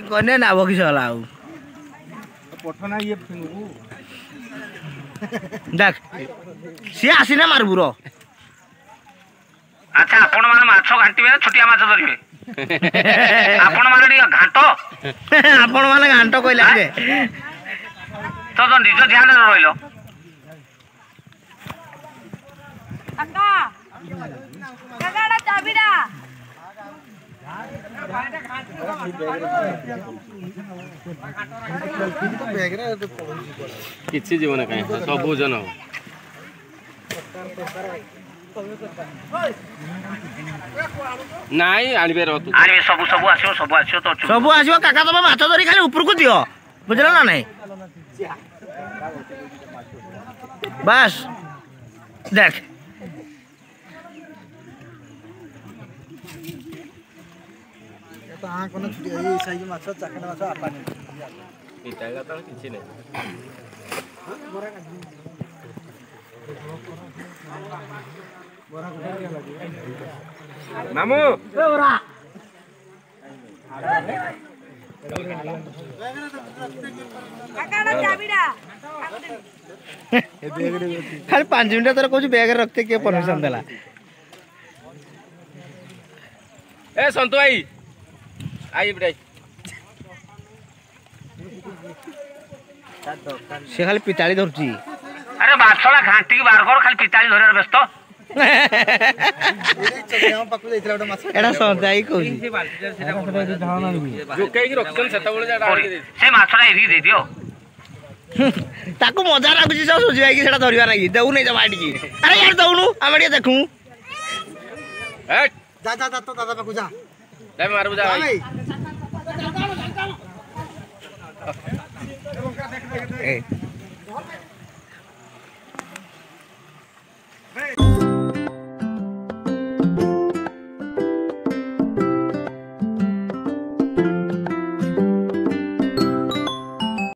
कने ना बखी सला आउ पठना ये फिंगू देख सी आसीना मारबुर अच्छा आपण माने माछ घांटीबे छोटिया माछ धरिबे आपण माने डी घांट आपण माने घांट कहले रे तो निज ध्यान रहिलो काका काकाडा चाबिडा किसी जीवन कहीं सब जन नाई आनिबे रह तू आनिबे सब आसियो तो सब आसियो काका तबे माछ धरि खाली ऊपर को दियो बुझला ना नहीं बस देख तो आ कोन छुटी ए साइज माछ चाकना माछ आपानी इटागा त किछि नै मामू ओरा काकाडा चाबिडा खाली 5 मिनट तोर कहू बैग रखते के परमिशन देला ए संतु भाई आई बेटा से खाली पिताली धरची अरे माछला घांटी के बाहर कर खाली पिताली धरे व्यस्त चलिया पकड़ लेइतला ओटा माछ एडा संताई कहू जो कई की रखन सेता बोले जा डाल दे से माछला एरी दे दियो ताको मजा लागुची सब सोची भाई की सेटा धरिबा नाही देउ नै जमा आडी अरे यार दउनु आमे देखू हट जा जा तो दादा पाकू जा ले मारबू जा भाई ए